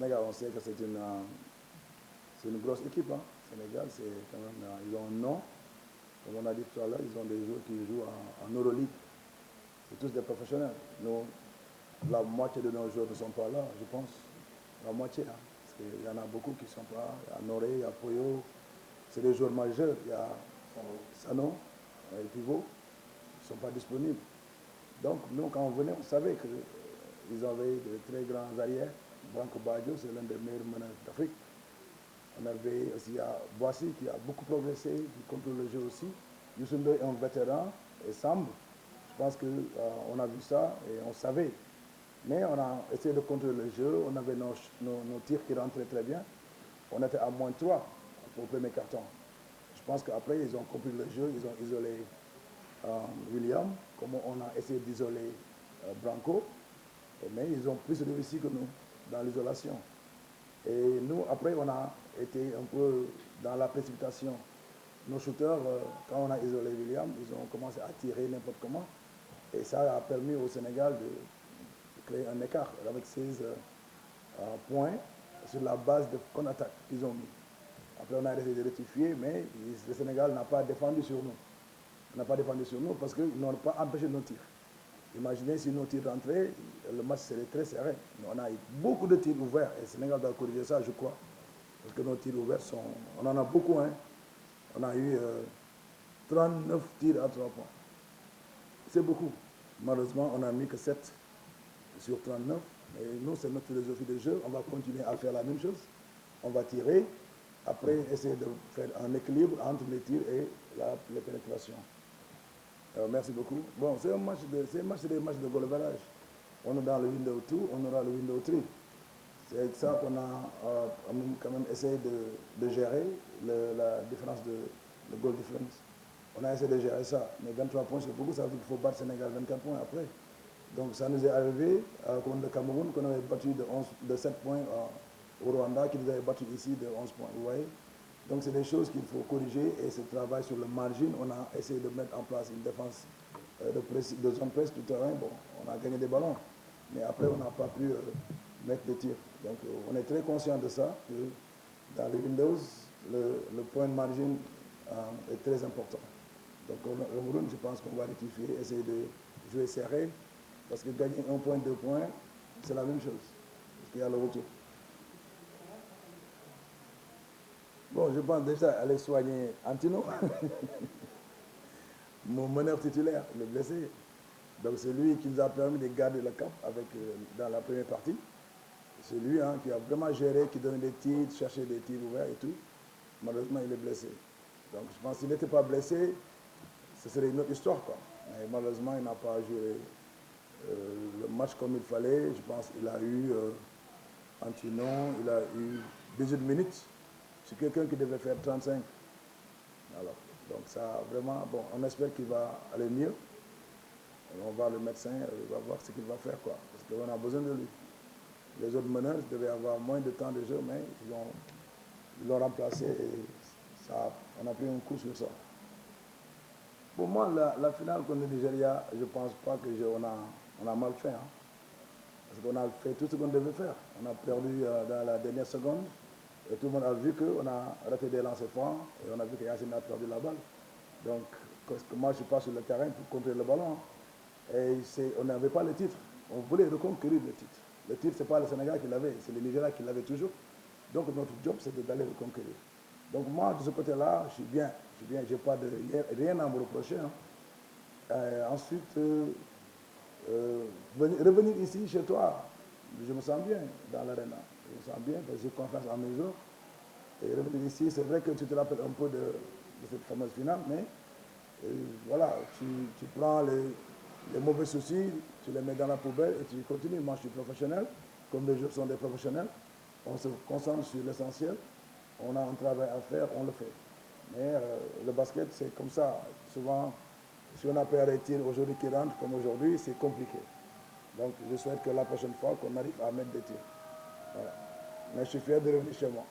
Sénégal, on sait que c'est une grosse équipe. Hein. Sénégal, c'est quand même, ils ont un nom. Comme on a dit tout à l'heure, ils ont des joueurs qui jouent en Euroleague. C'est tous des professionnels. Nous, la moitié de nos joueurs ne sont pas là, je pense. La moitié. Hein. Parce qu'il y en a beaucoup qui ne sont pas là. Il y a Noré, il y a Poyo. C'est des joueurs majeurs. Il y a Sano, les pivots. Ils ne sont pas disponibles. Donc, nous, quand on venait, on savait qu'ils avaient de très grands arrières. Branco Baggio, c'est l'un des meilleurs meneurs d'Afrique. On avait aussi Boissy qui a beaucoup progressé, qui contrôle le jeu aussi. Youssou Ndoye, un vétéran, et Samb. Je pense qu'on a vu ça et on savait. Mais on a essayé de contrôler le jeu. On avait nos tirs qui rentraient très bien. On était à -3 pour le premier carton. Je pense qu'après, ils ont compris le jeu. Ils ont isolé William, comme on a essayé d'isoler Branco. Mais ils ont plus réussi que nous dans l'isolation. Et nous, après, on a été un peu dans la précipitation. Nos shooters, quand on a isolé William, ils ont commencé à tirer n'importe comment. Et ça a permis au Sénégal de créer un écart avec 16 points sur la base de contre-attaque qu'ils ont mis. Après, on a essayé de rectifier, mais le Sénégal n'a pas défendu sur nous. On n'a pas défendu sur nous parce qu'ils n'ont pas empêché nos tirs. Imaginez si nos tirs rentraient, le match serait très serré. On a eu beaucoup de tirs ouverts et le Sénégal doit corriger ça, je crois. Parce que nos tirs ouverts sont... On en a beaucoup, hein. On a eu 39 tirs à 3 points. C'est beaucoup. Malheureusement, on n'a mis que 7 sur 39. Et nous, c'est notre philosophie de jeu. On va continuer à faire la même chose. On va tirer. Après, essayer de faire un équilibre entre les tirs et les pénétrations. Merci beaucoup. Bon, c'est des matchs de goal average. On est dans le window 2, on aura le window 3. C'est ça qu'on a quand même essayé de gérer, la différence de goal difference. On a essayé de gérer ça. Mais 23 points, c'est beaucoup. Ça veut dire qu'il faut battre Sénégal 24 points après. Donc ça nous est arrivé contre le Cameroun, qu'on avait battu de 7 points au Rwanda, qui nous avait battu ici de 11 points. Vous voyez? Donc c'est des choses qu'il faut corriger et ce travail sur le margin, on a essayé de mettre en place une défense de zone presse tout terrain. Bon, on a gagné des ballons, mais après on n'a pas pu mettre des tirs. Donc on est très conscient de ça, que dans les Windows, le point de margin est très important. Donc au Cameroun, je pense qu'on va rectifier, essayer de jouer serré, parce que gagner 1 point, 2 points, c'est la même chose, parce qu'il y a le retour. Bon, je pense déjà aller soigner Antino, mon meneur titulaire, il est blessé. Donc c'est lui qui nous a permis de garder le cap dans la première partie. C'est lui qui a vraiment géré, qui donnait des tirs, cherchait des tirs ouverts et tout. Malheureusement, il est blessé. Donc je pense que s'il n'était pas blessé, ce serait une autre histoire, quoi. Mais malheureusement, il n'a pas joué le match comme il fallait. Je pense qu'il a eu Antino, il a eu 18 minutes. C'est quelqu'un qui devait faire 35. Alors, donc ça, vraiment, bon, on espère qu'il va aller mieux. On va voir le médecin, il va voir ce qu'il va faire, quoi. Parce qu'on a besoin de lui. Les autres meneurs devaient avoir moins de temps de jeu, mais ils l'ont remplacé et ça, on a pris un coup sur ça. Pour moi, la finale contre le Nigeria, je ne pense pas qu'on a mal fait. Hein. Parce qu'on a fait tout ce qu'on devait faire. On a perdu dans la dernière seconde. Et tout le monde a vu qu'on a raté des lancers francs et on a vu que Yacine a perdu la balle. Donc, moi, je suis pas sur le terrain pour contrôler le ballon. Et on n'avait pas le titre. On voulait reconquérir le titre. Le titre, ce n'est pas le Sénégal qui l'avait, c'est le Nigeria qui l'avait toujours. Donc, notre job, c'est d'aller le conquérir. Donc, moi, de ce côté-là, je suis bien. Je n'ai pas rien à me reprocher. Hein. Ensuite, revenir ici, chez toi, je me sens bien dans l'arena. Je me sens bien parce que j'ai confiance en mes joueurs. Et revenir ici, c'est vrai que tu te rappelles un peu de cette fameuse finale, mais voilà, tu prends les mauvais soucis, tu les mets dans la poubelle et tu continues. Moi, je suis professionnel, comme les joueurs sont des professionnels. On se concentre sur l'essentiel. On a un travail à faire, on le fait. Mais le basket, c'est comme ça. Souvent, si on a peur des tirs aujourd'hui qui rentrent, comme aujourd'hui, c'est compliqué. Donc, je souhaite que la prochaine fois, qu'on arrive à mettre des tirs. Voilà. Mais je suis fier de revenir chez moi.